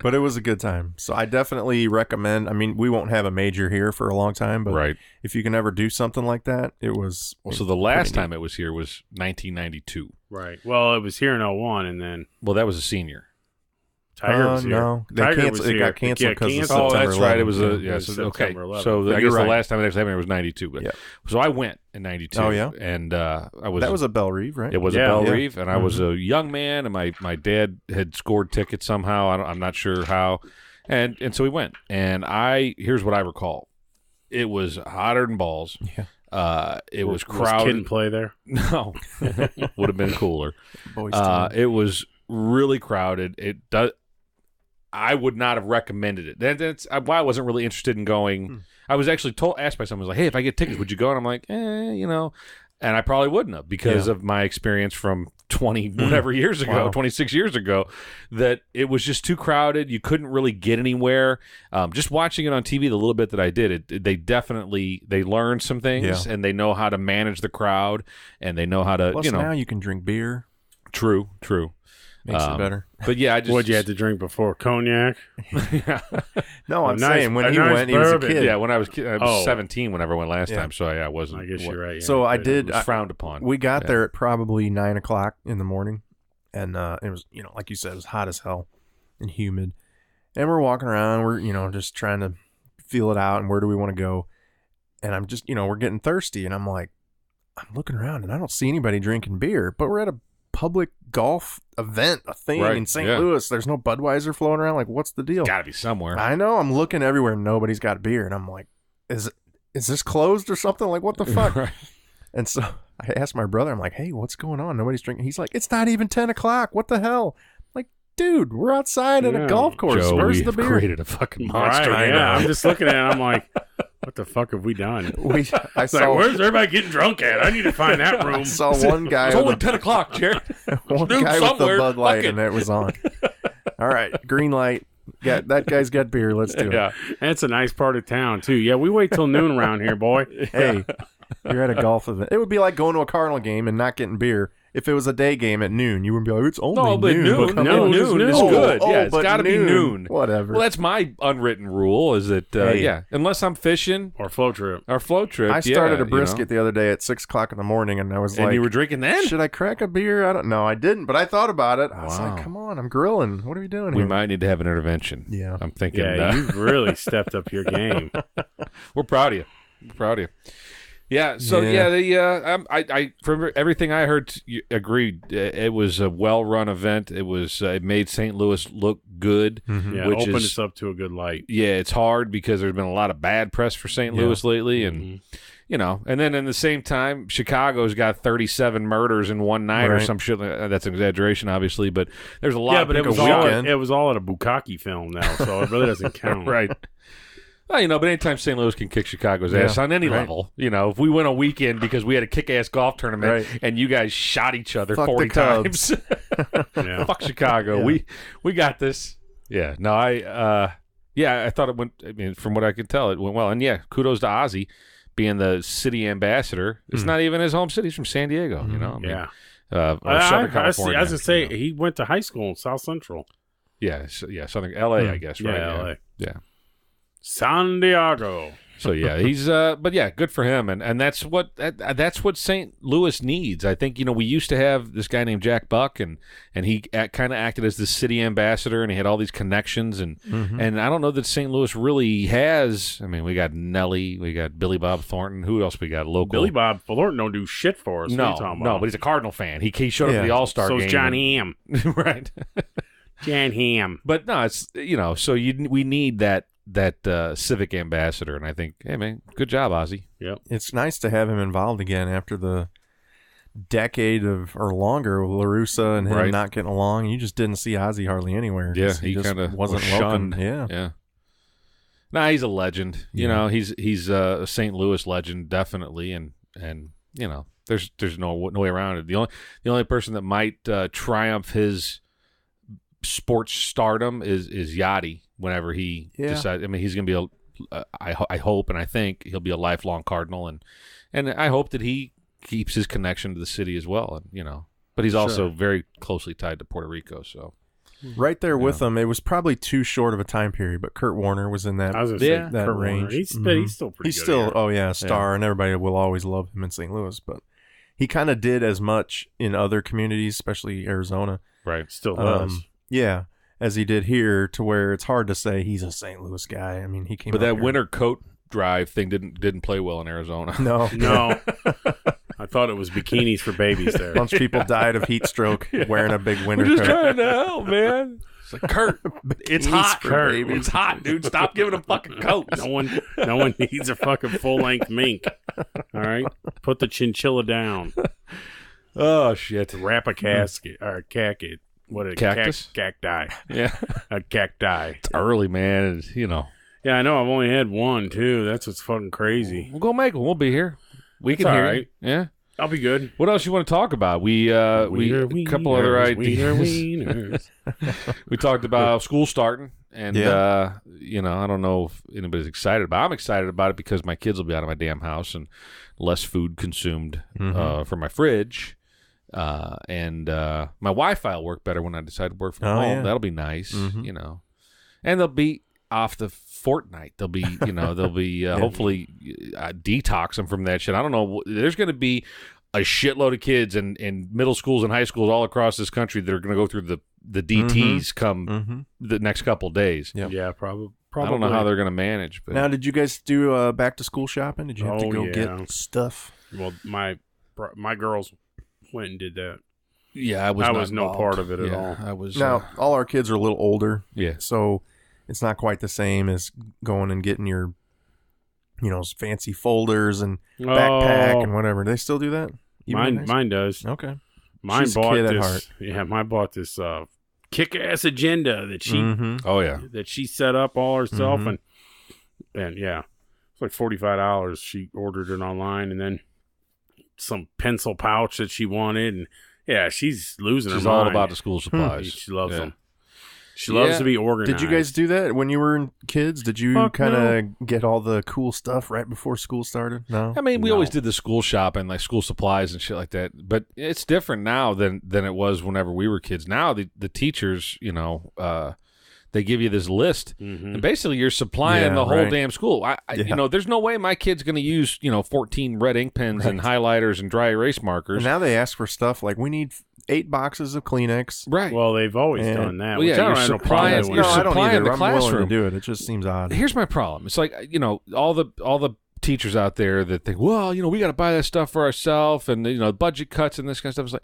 But it was a good time. So I definitely recommend. I mean, we won't have a major here for a long time, but if you can ever do something like that, it was. Well, so the last time it was here was 1992. Right. Well, it was here in 01, and then. Well, that was a senior. Tiger was here. No, it got canceled because of September 11th. Oh, that's right. It was okay. 11th. So I guess the last time it actually happened was 92. But so I went in 92. Oh yeah, and I was. That was a Belle Reve, right? It was a Belle Reve, and I was a young man, and my dad had scored tickets somehow. I'm not sure how, and so we went. And here's what I recall: it was hotter than balls. Yeah. It was crowded. Kid and play there? No, would have been cooler. Boys it was really crowded. It does. I would not have recommended it. That's why I wasn't really interested in going. I was actually asked by someone, like, "Hey, if I get tickets, would you go?" And I'm like, and I probably wouldn't have because of my experience from 20 whatever years ago, 26 years ago, that it was just too crowded. You couldn't really get anywhere. Just watching it on TV, the little bit that I did, they learned some things and they know how to manage the crowd and they know how to, Plus now you can drink beer. True. Makes it better. But yeah, what'd you have to drink before? Cognac? No, I'm saying when he went, he was a kid. Yeah, when I was 17 whenever I went last time, so I wasn't. I guess you're right. Yeah. So I It did. was frowned upon. We got there at probably 9 o'clock in the morning, and it was, like you said, it was hot as hell and humid. And we're walking around, we're, just trying to feel it out and where do we want to go. And I'm just, we're getting thirsty, and I'm like, I'm looking around and I don't see anybody drinking beer, but we're at a public golf event, a thing in St. Louis. There's no Budweiser flowing around. Like, what's the deal? Gotta be somewhere. I know. I'm looking everywhere. Nobody's got beer, and I'm like, is this closed or something? Like, what the fuck? Right. And so I asked my brother, I'm like, hey, what's going on? Nobody's drinking. He's like, it's not even 10 o'clock. What the hell? I'm like, dude, we're outside at a golf course. Joe, Where's we the have beer? created a fucking monster. Right, yeah, I'm just looking at it. I'm like, what the fuck have we done? I saw, where's everybody getting drunk at? I need to find that room. I saw one guy. It's only 10 o'clock, Jared. One guy with the Bud Light, and it was on. All right, green light. Yeah, that guy's got beer. Let's do it. Yeah, that's a nice part of town too. Yeah, we wait till noon around here, boy. Hey, you're at a golf event. It would be like going to a Cardinal game and not getting beer. If it was a day game at noon, you wouldn't be like, it's only No, but noon. noon is good. Yeah, it's got to be noon. Whatever. Well, that's my unwritten rule is that, unless I'm fishing. Or flow trip. I started a brisket the other day at 6 o'clock in the morning, and I was like... And you were drinking then? Should I crack a beer? I don't know. I didn't, but I thought about it. I was like, come on, I'm grilling. What are we doing here? We might need to have an intervention. Yeah. I'm thinking... Yeah, you've really stepped up your game. We're proud of you. Yeah, so I from everything I heard, agreed. It was a well-run event. It made St. Louis look good. Mm-hmm. Yeah, which opened us up to a good light. Yeah, it's hard because there's been a lot of bad press for St. Louis lately, and and then in the same time, Chicago's got 37 murders in one night or some shit. That's an exaggeration, obviously, but there's a lot. Yeah, of but it was all at a bukkake film now, so it really doesn't count. Right. Well, but anytime St. Louis can kick Chicago's ass on any level, if we win a weekend because we had a kick-ass golf tournament and you guys shot each other 40 times, fuck Chicago. Yeah. We got this. Yeah. No, I thought it went. I mean, from what I could tell, it went well. And kudos to Ozzy being the city ambassador. It's not even his home city; he's from San Diego. Southern California. I was gonna say he went to high school in South Central. Yeah, Southern LA, I guess. Right. Yeah, LA. Yeah. San Diego. So he's but good for him, and that's what St. Louis needs. I think we used to have this guy named Jack Buck, and he kind of acted as the city ambassador, and he had all these connections, and I don't know that St. Louis really has. I mean, we got Nelly, we got Billy Bob Thornton. Who else we got? Local Billy Bob Thornton don't do shit for us. No, but he's a Cardinal fan. He showed up at the All-Star game. So is John Hamm, right? John Hamm. But no, it's so we need that civic ambassador, and I think, hey man, good job, Ozzy. Yep. It's nice to have him involved again after the decade or longer with LaRussa and him not getting along. You just didn't see Ozzy hardly anywhere. Yeah, he kind of wasn't shunned. welcome. Yeah. Nah, he's a legend. He's a St. Louis legend, definitely, and there's no way around it. The only person that might triumph his sports stardom is Yachty. Whenever he decides, I mean, he's going to be I hope and I think he'll be a lifelong Cardinal, and I hope that he keeps his connection to the city as well, and but he's also very closely tied to Puerto Rico, so right there with him. It was probably too short of a time period, but Kurt Warner was in that. I was say that Kurt range. Warner. He's still pretty good. He's still a star, and everybody will always love him in St. Louis, but he kind of did as much in other communities, especially Arizona. Right, still does. Yeah. As he did here, to where it's hard to say he's a St. Louis guy. I mean, he came. But that here. winter coat drive thing didn't play well in Arizona. No. I thought it was bikinis for babies there. A bunch of people died of heat stroke wearing a big winter We're just coat. trying to help, man. It's like, Kurt, it's hot, Kurt. It's hot, dude. Stop giving them fucking coats. No one needs a fucking full-length mink. All right? Put the chinchilla down. Oh, shit. Wrap a casket or cactus. What a cactus? Cacti. Yeah. A cacti. It's early, man. It's, Yeah, I know. I've only had one, too. That's what's fucking crazy. We'll go make them. We'll be here. We can hear you. Yeah. I'll be good. What else you want to talk about? We a couple other ideas. We talked about school starting, and I don't know if anybody's excited about it. I'm excited about it because my kids will be out of my damn house and less food consumed from my fridge. And my Wi-Fi will work better when I decide to work from home. Yeah. That'll be nice, and they'll be off the Fortnite. They'll be, hopefully detox them from that shit. I don't know. There's going to be a shitload of kids in middle schools and high schools all across this country that are going to go through the DTs come the next couple of days. Yep. Yeah, probably. I don't know how they're going to manage. But now, did you guys do back to school shopping? Did you have to go get stuff? Well, my girls went and did that. Yeah, I was no part of it at all. I was now all our kids are a little older. Yeah, so it's not quite the same as going and getting your fancy folders and backpack and whatever. Do they still do that? Mine does. Okay. Mine She's bought a kid this. at heart. Yeah, mine bought this kick-ass agenda that she. Oh yeah. That she set up all herself, and yeah, it's like $45. She ordered it online, and then some pencil pouch that she wanted, and yeah, she's losing her mind. She's all about the school supplies. She loves them. She loves to be organized. Did you guys do that when you were kids? Did you kind of get all the cool stuff right before school started? No? I mean, we always did the school shopping, like school supplies and shit like that. But it's different now than it was whenever we were kids. Now the teachers, they give you this list, and basically you're supplying the whole damn school. There's no way my kid's going to use 14 red ink pens and highlighters and dry erase markers. And now they ask for stuff like we need 8 boxes of Kleenex. Right. Well, they've always done that. Well, yeah, you're supplying the I'm classroom. willing to do it. It just seems odd. Here's my problem. It's like all the teachers out there that think, well, we got to buy that stuff for ourselves, and budget cuts and this kind of stuff. It's like,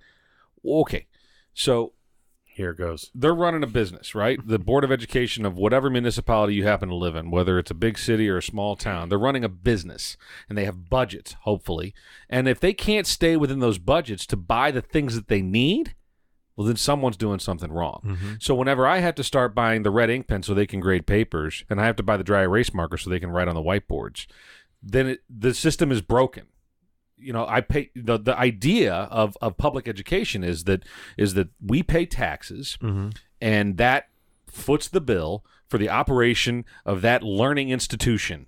okay, so. Here it goes. They're running a business, right? The Board of Education of whatever municipality you happen to live in, whether it's a big city or a small town, they're running a business, and they have budgets, hopefully. And if they can't stay within those budgets to buy the things that they need, well, then someone's doing something wrong. So whenever I have to start buying the red ink pen so they can grade papers, and I have to buy the dry erase marker so they can write on the whiteboards, then the system is broken. I pay the idea of public education is that we pay taxes, and that foots the bill for the operation of that learning institution.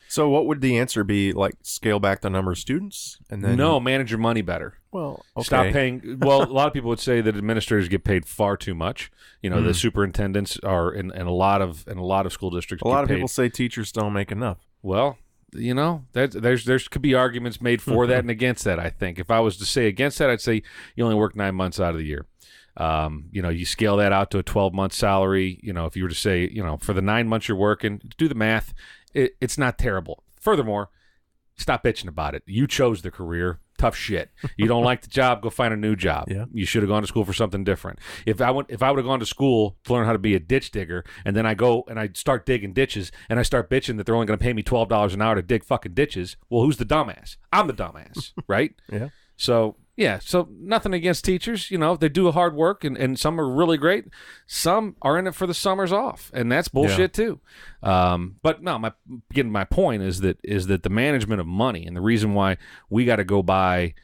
So what would the answer be? Like scale back the number of students, and then manage your money better. Well, okay. Stop paying. Well, a lot of people would say that administrators get paid far too much. The superintendents are in a lot of school districts. A lot of people say teachers don't make enough. Well. There's could be arguments made for that and against that. I think if I was to say against that, I'd say you only work 9 months out of the year. You scale that out to a 12-month salary. If you were to say, for the 9 months you're working, do the math. It's not terrible. Furthermore, stop bitching about it. You chose the career. Tough shit. You don't like the job, go find a new job. Yeah. You should have gone to school for something different. If I would have gone to school to learn how to be a ditch digger, and then I go and I start digging ditches, and I start bitching that they're only going to pay me $12 an hour to dig fucking ditches, well, who's the dumbass? I'm the dumbass, right? Yeah. So nothing against teachers. They do hard work, and some are really great. Some are in it for the summers off, and that's bullshit too. But no, my point is that the management of money, and the reason why we got to go buy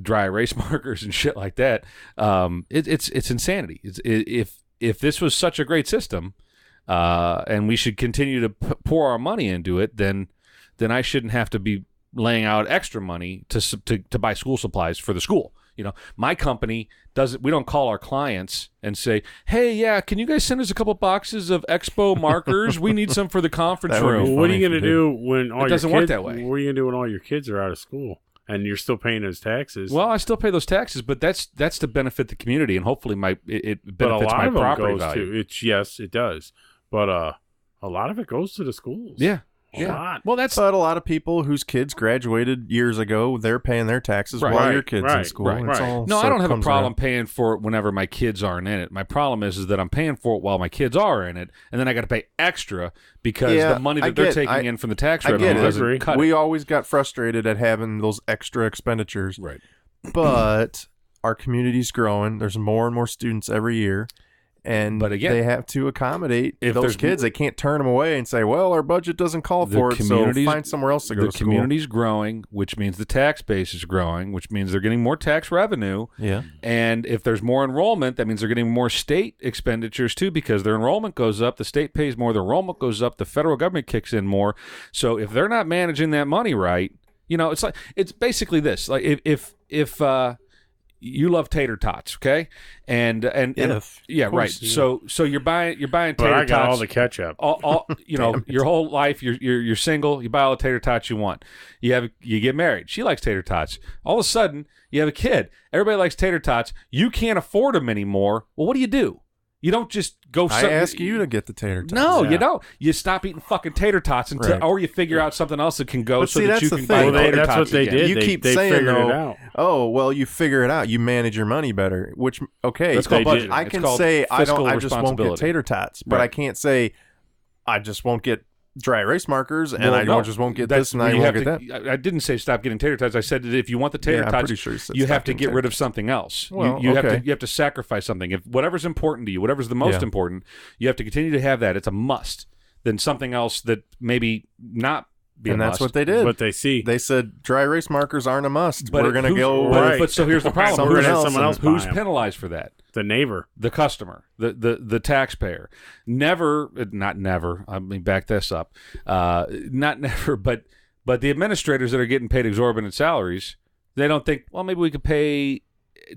dry erase markers and shit like that, it's insanity. If this was such a great system, and we should continue to pour our money into it, then I shouldn't have to be laying out extra money to buy school supplies for the school. My company we don't call our clients and say, hey, yeah, can you guys send us a couple boxes of Expo markers? We need some for the conference room. What are you going to do when all your kids... It doesn't work that way. What are you going to do when all your kids are out of school and you're still paying those taxes? Well, I still pay those taxes, but that's to benefit the community, and hopefully it benefits my property value. Yes, it does. But a lot of it goes to the schools. Yeah. Yeah. Well, but a lot of people whose kids graduated years ago, they're paying their taxes while your kid's in school. Right. No, I don't have a problem paying for it whenever my kids aren't in it. My problem is that I'm paying for it while my kids are in it, and then I got to pay extra because the money that they're taking in from the tax revenue doesn't cut it. We always got frustrated at having those extra expenditures. Right. But our community's growing. There's more and more students every year. But again, they have to accommodate those kids. They can't turn them away and say, well, our budget doesn't call for it, so find somewhere else to go to school. The community's growing, which means the tax base is growing, which means they're getting more tax revenue. Yeah. And if there's more enrollment, that means they're getting more state expenditures too, because their enrollment goes up, the state pays more, their enrollment goes up, the federal government kicks in more. So if they're not managing that money right, it's basically this. Like if you love tater tots, okay? And yeah, right. So you're buying tater tots. But I got all the ketchup. All your whole life you're single. You buy all the tater tots you want. You get married. She likes tater tots. All of a sudden you have a kid. Everybody likes tater tots. You can't afford them anymore. Well, what do? You don't just go... I ask you to get the tater tots. No, you don't. You stop eating fucking tater tots or you figure out something else that can go but so that you can buy tater tots. That's what they did. You keep saying, though, oh, well, you figure it out. You manage your money better, which, okay. That's called budgeting. I can say, I just won't get tater tots, but I can't say, I just won't get dry erase markers, and I just won't get this, and I won't get that. I didn't say stop getting tater tots. I said that if you want the tater tots, I'm pretty sure you have to get rid of something else. Well, you have to sacrifice something. If whatever's important to you, whatever's the most important, you have to continue to have that. It's a must. Then something else that maybe not be a must. And that's what they did. What they see. They said dry erase markers aren't a must. But we're going to go... But so here's the problem. Who's penalized for that? The neighbor. The customer. The taxpayer. Never, not never, let me back this up. Not never, but the administrators that are getting paid exorbitant salaries, they don't think, well, maybe we could pay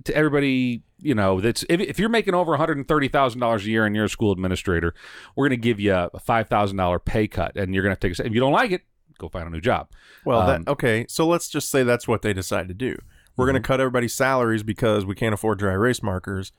to everybody, that's if you're making over $130,000 a year and you're a school administrator, we're going to give you a $5,000 pay cut, and you're going to have to take if you don't like it, go find a new job. Well, okay, so let's just say that's what they decide to do. We're going to cut everybody's salaries because we can't afford dry erase markers.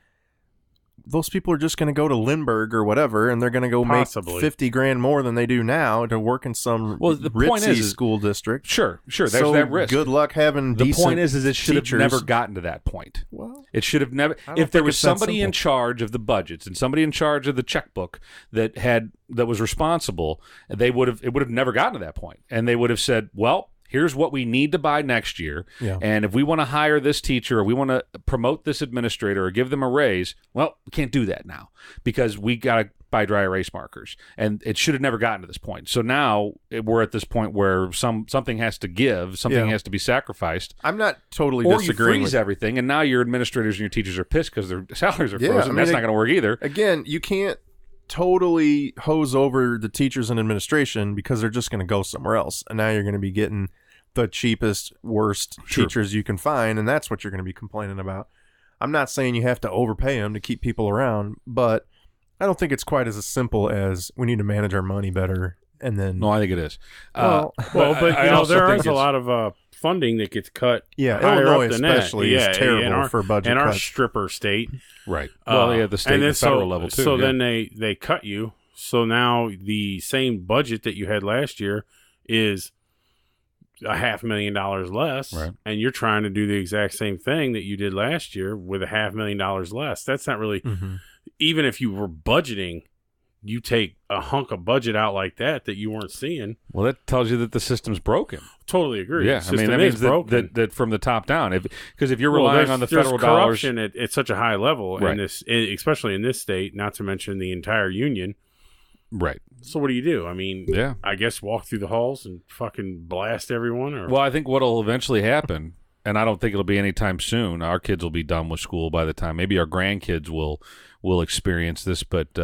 Those people are just going to go to Lindbergh or whatever, and they're going to go make $50,000 more than they do now to work in some ritzy school district. Sure. There's that risk. Good luck having the decent point is it should teachers. Have never gotten to that point. Well, it should have never. If there was somebody in charge of the budgets and somebody in charge of the checkbook that was responsible, it would have never gotten to that point, and they would have said, well, here's what we need to buy next year. Yeah. And if we want to hire this teacher or we want to promote this administrator or give them a raise, well, we can't do that now because we got to buy dry erase markers. And it should have never gotten to this point. So now we're at this point where something has to give, something has to be sacrificed. I'm not totally or disagreeing. Or you freeze everything, and now your administrators and your teachers are pissed because their salaries are frozen. That's not going to work either. Again, you can't totally hose over the teachers and administration because they're just going to go somewhere else, and now you're going to be getting the cheapest, worst teachers you can find, and that's what you're going to be complaining about. I'm not saying you have to overpay them to keep people around, but I don't think it's quite as simple as we need to manage our money better. And then no, I think it is. But there is a lot of funding that gets cut. Yeah, Illinois especially is terrible for budget in our cuts. Stripper state, right? Well, the state and the federal level too. So then they cut you. So now the same budget that you had last year is $500,000 less, right? And you're trying to do the exact same thing that you did last year with $500,000 less. That's not really. Even if you were budgeting, you take a hunk of budget out like that you weren't seeing. Well, that tells you that the system's broken. Totally agree. Yeah, I mean that means that from the top down. Because if you're relying on the federal dollars, corruption at such a high level, right. Especially in this state, not to mention the entire union. Right. So what do? I mean, I guess walk through the halls and fucking blast everyone? Or? Well, I think what'll eventually happen, and I don't think it'll be anytime soon, our kids will be done with school by the time. Maybe our grandkids will experience this, but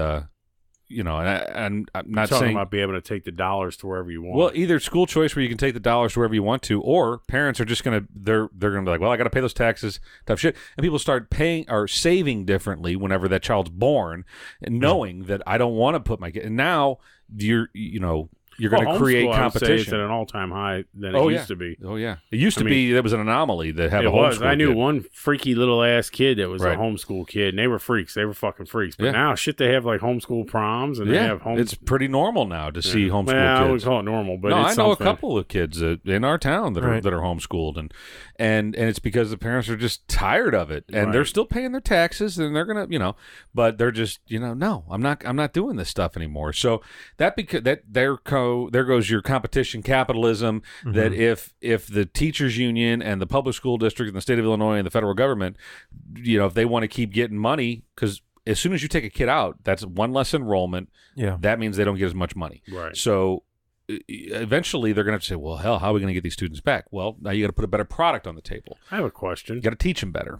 and I'm not talking saying about being able to take the dollars to wherever you want. Well, either school choice where you can take the dollars to wherever you want to, or parents are just gonna they're gonna be like, well, I got to pay those taxes, tough shit, and people start paying or saving differently whenever that child's born, and knowing that I don't want to put my kid. And now you're going to create competition. I would say it's at an all-time high than it used to be. Oh, yeah. It used to be, there was an anomaly that had a homeschool kid. I knew one freaky little-ass kid that was a homeschool kid, and they were freaks. They were fucking freaks. But now, they have, like, homeschool proms, and they have It's pretty normal now to see homeschool kids. I would call it normal, but I know a couple of kids in our town that are homeschooled, and it's because the parents are just tired of it, and they're still paying their taxes, and they're going to, but they're just, no, I'm not doing this stuff anymore. So there goes your competition capitalism, that if the teachers union and the public school district in the state of Illinois and the federal government, if they want to keep getting money, because as soon as you take a kid out, that's one less enrollment. Yeah, that means they don't get as much money. Right. So eventually they're going to have to say, well, hell, how are we going to get these students back? Well, now you got to put a better product on the table. I have a question. You got to teach them better.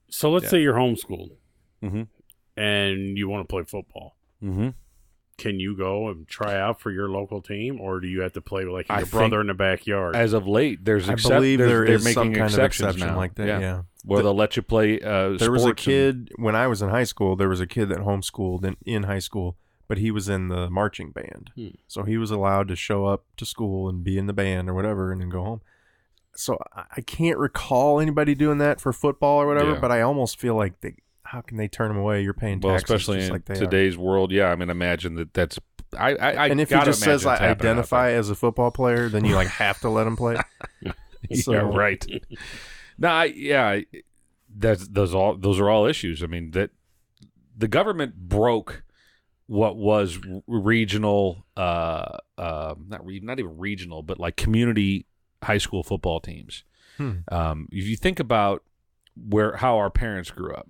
So let's say you're homeschooled and you want to play football. Can you go and try out for your local team, or do you have to play with your brother in the backyard? As of late, I believe they're making some kind of exception now. Like that. Yeah. Where they'll let you play. There was a kid when I was in high school. There was a kid that homeschooled in high school, but he was in the marching band, so he was allowed to show up to school and be in the band or whatever, and then go home. So I can't recall anybody doing that for football or whatever, but I almost feel like how can they turn them away? You're paying taxes, especially in today's world. Yeah, I mean, imagine that's. And if he just says I identify as a football player, then you have to let him play. So, yeah, right. No, those are all issues. I mean, that the government broke what was regional, not even regional, but like community high school football teams. If you think about how our parents grew up.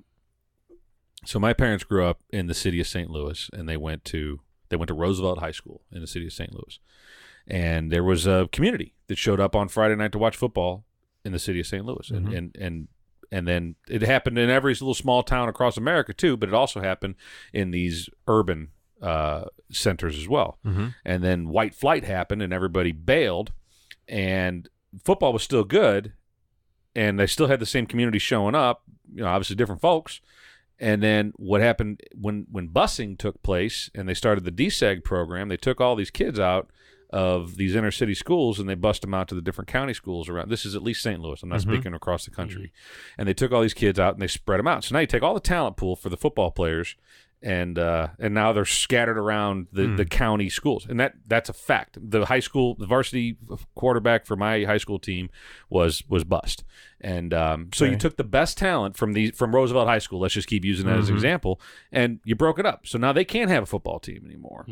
So my parents grew up in the city of St. Louis, and they went to Roosevelt High School in the city of St. Louis. And there was a community that showed up on Friday night to watch football in the city of St. Louis. And then it happened in every little small town across America too, but it also happened in these urban centers as well. And then white flight happened, and everybody bailed, and football was still good, and they still had the same community showing up, obviously different folks. And then what happened when busing took place and they started the DSEG program, they took all these kids out of these inner city schools and they bust them out to the different county schools around. This is at least St. Louis. I'm not speaking across the country. And they took all these kids out and they spread them out. So now you take all the talent pool for the football players and now they're scattered around the county schools. And that's a fact. The varsity quarterback for my high school team was bust. And so you took the best talent from Roosevelt High School, let's just keep using that as an example, and you broke it up. So now they can't have a football team anymore.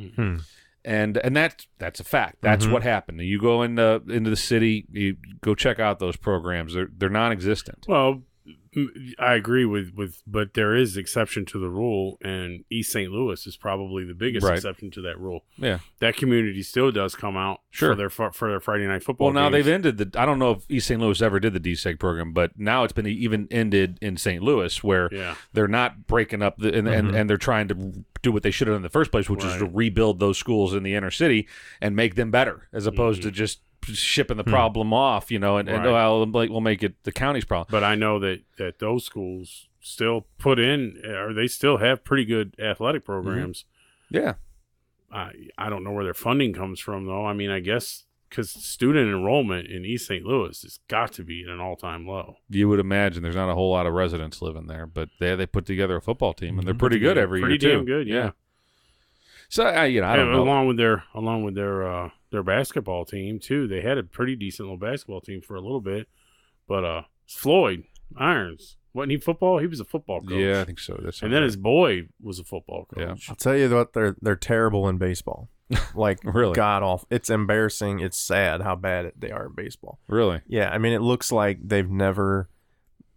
And that's a fact. That's what happened. You go into the city, you go check out those programs. They're non-existent. Well, I agree but there is exception to the rule, and East St. Louis is probably the biggest exception to that rule. Yeah, that community still does come out for their Friday night football. Well, now games. they've ended I don't know if East St. Louis ever did the DSEG program, but now it's been even ended in St. Louis, where they're not breaking up and they're trying to do what they should have done in the first place, which is to rebuild those schools in the inner city and make them better, as opposed to just shipping the problem off, we'll make it the county's problem. But I know that those schools still put in, or they still have pretty good athletic programs. Yeah. I don't know where their funding comes from, though. I mean, I guess because student enrollment in East St. Louis has got to be at an all-time low. You would imagine there's not a whole lot of residents living there, but they put together a football team, and they're pretty good every year, too. Pretty damn good, yeah. So, I don't know. Along with their basketball team, too. They had a pretty decent little basketball team for a little bit. But Floyd Irons, wasn't he football? He was a football coach. Yeah, I think so. And then his boy was a football coach. Yeah. I'll tell you what, they're terrible in baseball. Like, really? God awful. It's embarrassing. It's sad how bad they are in baseball. Really? Yeah, I mean, it looks like they've never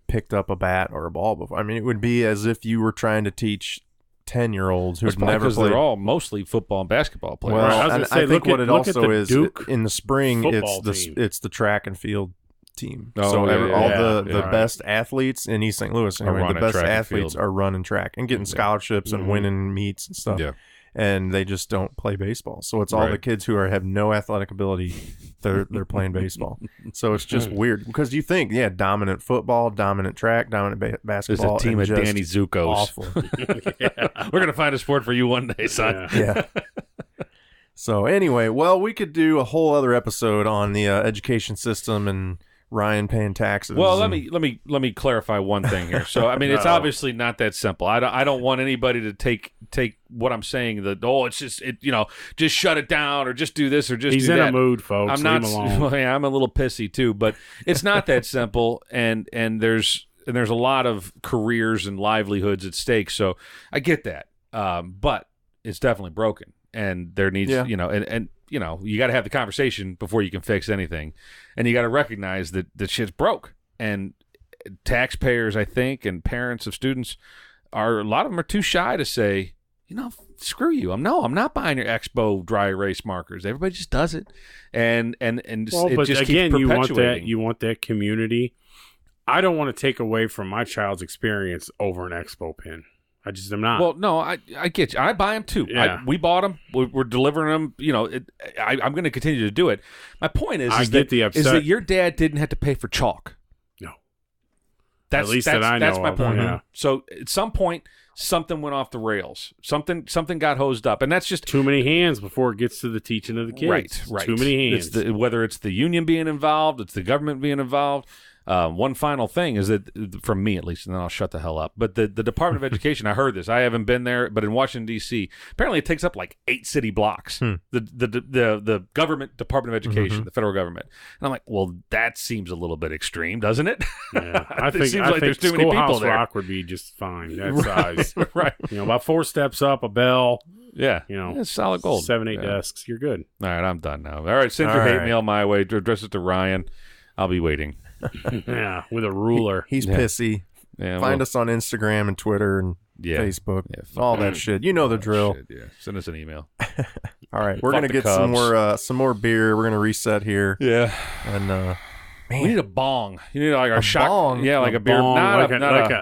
picked up a bat or a ball before. I mean, it would be as if you were trying to teach 10-year-olds who've never played. Because they're all mostly football and basketball players. Well, I think what it also is, in the spring, it's the track and field team. All the best athletes in East St. Louis, anyway, the best athletes are running track and getting scholarships and winning meets and stuff. Yeah. And they just don't play baseball. So it's all the kids who have no athletic ability. They're playing baseball. So it's just weird because you think, dominant football, dominant track, dominant basketball. There's a team of Danny Zuko's. Awful. We're gonna find a sport for you one day, son. Yeah. So anyway, we could do a whole other episode on the education system and Ryan paying taxes. Well, let me clarify one thing here. So, I mean, it's obviously not that simple. I don't want anybody to take what I'm saying it's just just shut it down or just do this or just He's do that. He's in a mood, folks. I'm not. Leave him alone. Well, yeah, I'm a little pissy too, but it's not that simple. And there's a lot of careers and livelihoods at stake. So I get that, but it's definitely broken, and there needs you got to have the conversation before you can fix anything. And you got to recognize that shit's broke. And taxpayers, I think, and parents of students a lot of them are too shy to say, screw you. I'm not buying your Expo dry erase markers. Everybody just does it. And it just keeps perpetuating. You want that community. I don't want to take away from my child's experience over an Expo pin. I just am not. Well, no, I get you. I buy them too. Yeah. We bought them. We're delivering them. I'm going to continue to do it. My point is that your dad didn't have to pay for chalk. No. That's my point. Yeah. So at some point, something went off the rails. Something got hosed up, and that's just too many hands before it gets to the teaching of the kids. Right. Too many hands. Whether it's the union being involved, it's the government being involved. One final thing is that, from me at least, and then I'll shut the hell up. But the Department of Education, I heard this. I haven't been there, but in Washington D.C., apparently it takes up like 8 city blocks. The government Department of Education, the federal government, and I'm like, well, that seems a little bit extreme, doesn't it? Yeah, I think there's too many people there. Rock would be just fine. That size, right? About 4 steps up, a bell. Yeah, it's solid gold. 7-8 desks. You're good. All right, I'm done now. All right, send your hate mail my way. Address it to Ryan. I'll be waiting. Yeah, with a ruler. He's pissy. Yeah, Find us on Instagram and Twitter and Facebook. All that shit. You know the drill. Shit, Send us an email. All right, we're gonna get some more beer. We're gonna reset here. Yeah, and man, we need a bong. You need like a shot bong. Yeah, like a beer, bong, not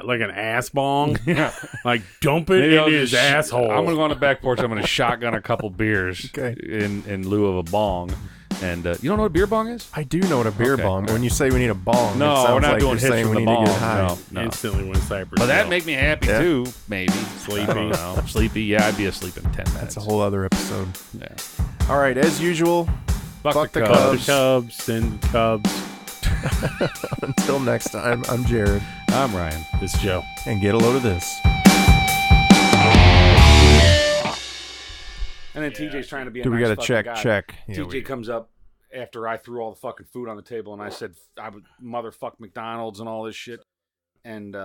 like an ass bong. Yeah, like dump it into his asshole. I'm gonna go on the back porch. I'm gonna shotgun a couple beers in lieu of a bong. And you don't know what a beer bong is? I do know what a beer bong. But when you say we need a bong, no, it sounds we're not like doing you're hits from we the need bong. to get high. No. Instantly went Cypress. But that'd make me happy too. Maybe sleepy. I don't know. Sleepy. Yeah, I'd be asleep in 10 minutes. That's a whole other episode. Yeah. All right, as usual. Fuck the Cubs. Cubs and Cubs. Until next time, I'm Jarod. I'm Ryan. This is Joe. And get a load of this. And then TJ's trying to be a we nice got to fucking guy. check. TJ comes up after I threw all the fucking food on the table and I said I would motherfuck McDonald's and all this shit. And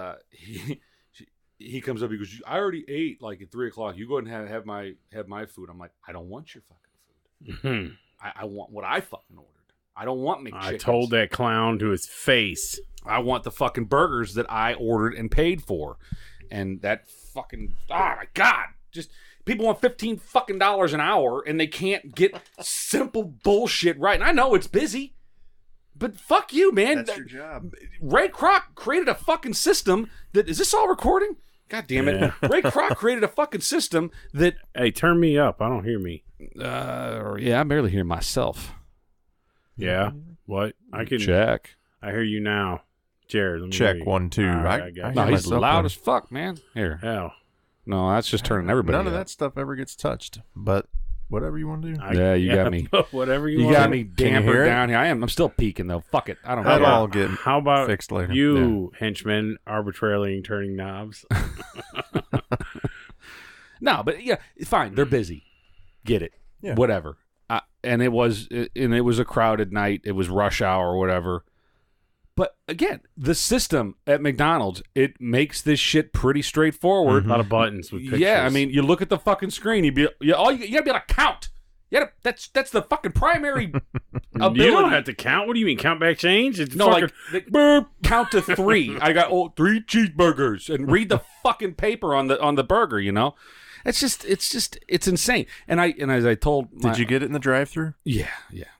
he comes up, he goes, I already ate like at 3 o'clock. You go ahead and have my food. I'm like, I don't want your fucking food. I want what I fucking ordered. I don't want McChickens. I told that clown to his face. I want the fucking burgers that I ordered and paid for. And that fucking, oh my God. Just, people want $15 fucking an hour and they can't get simple bullshit right. And I know it's busy, but fuck you, man. That's your job. Ray Kroc created a fucking system that, is this all recording? God damn it. Yeah. Ray Kroc created a fucking system that. Hey, turn me up. I don't hear me. Yeah, I barely hear myself. Yeah. What? I can check. I hear you now. Jared, let me check 1 2. Right, no, he's loud as fuck, man. Here. Hell. No, that's just turning everybody None up. of that stuff ever gets touched, but whatever you want to do. Yeah, you got me. Whatever you want. You got me dampered down here. I'm still peeking, though. Fuck it. I don't know. That'll all get How about fixed later. You, henchman, arbitrarily turning knobs? No, but yeah, fine. They're busy. Get it. Yeah. Whatever. And it was a crowded night. It was rush hour or whatever. But again, the system at McDonald's, it makes this shit pretty straightforward. A lot of buttons with pictures. Yeah, I mean, you look at the fucking screen, you gotta be able to count. That's the fucking primary ability. You don't have to count. What do you mean, count back change? It's no, fucking... like count to 3. I got 3 cheeseburgers and read the fucking paper on the burger. You know, it's insane. And as I told, did you get it in the drive-thru? Yeah.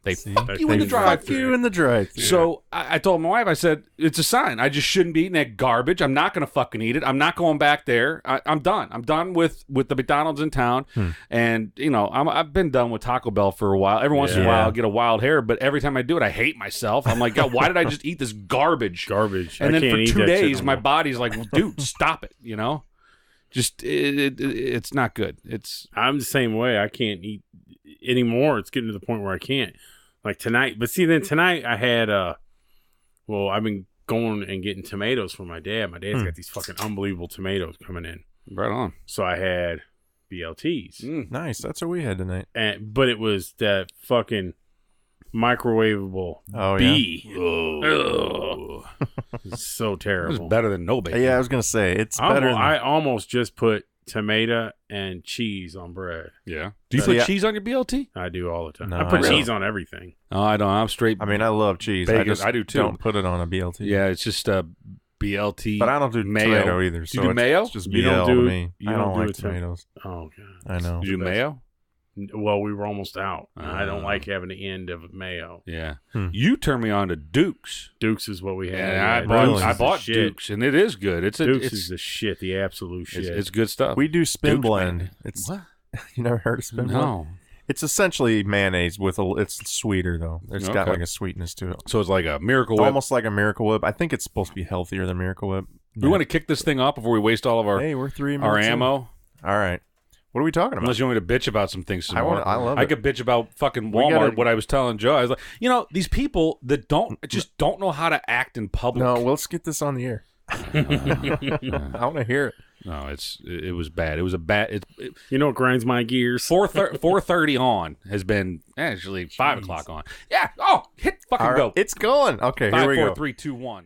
They fuck you in the drive-thru. You in the drive-thru. So I told my wife, I said, it's a sign. I just shouldn't be eating that garbage. I'm not going to fucking eat it. I'm not going back there. I'm done. I'm done with the McDonald's in town. And, I've been done with Taco Bell for a while. Every once in a while, I'll get a wild hair. But every time I do it, I hate myself. I'm like, God, why did I just eat this garbage? And then for 2 days, my body's like, well, dude, stop it, Just it's not good. I'm the same way. I can't eat anymore. It's getting to the point where I can't. Like tonight. But see, then tonight I had I've been going and getting tomatoes for my dad. My dad's got these fucking unbelievable tomatoes coming in. Right on. So I had BLTs. Nice. That's what we had tonight. But it was that fucking microwavable bee. Yeah. Oh. It's so terrible. It's better than no bacon. Yeah, I was gonna say it's better. I almost just put tomato and cheese on bread. Yeah. Do you put cheese on your BLT? I do all the time. No, I put cheese on everything. Oh, I don't. I'm straight. I mean, I love cheese. Bacon. I do too. Don't put it on a BLT. Yeah, it's just BLT. But I don't do mayo. tomato either. So you do mayo? It's just BL to me. I don't like tomatoes. Oh god. I know. You do mayo? Well, we were almost out. I don't like having the end of mayo. Yeah. You turned me on to Dukes. Dukes is what we had. And I bought Dukes, and it is good. Dukes is the shit, the absolute shit. It's good stuff. We do spin Dukes, blend. Man. It's what? You never heard of spin blend? No. It's essentially mayonnaise with it's sweeter though. It's got like a sweetness to it. So it's like a Miracle Whip. Almost like a Miracle Whip. I think it's supposed to be healthier than Miracle Whip. We want to kick this thing off before we waste all of our we're 3 minutes our ammo. All right. What are we talking about? Unless you want me to bitch about some things some more. I love it. I could bitch about fucking Walmart, what I was telling Joe. I was like, these people that don't know how to act in public. No, let's get this on the air. I want to hear it. No, it was bad. It was a bad. You know what grinds my gears? 4:30 on has been actually 5 o'clock on. Yeah. Oh, hit fucking go. It's going. Okay, 5, here we 4, go. 3, 2, 1.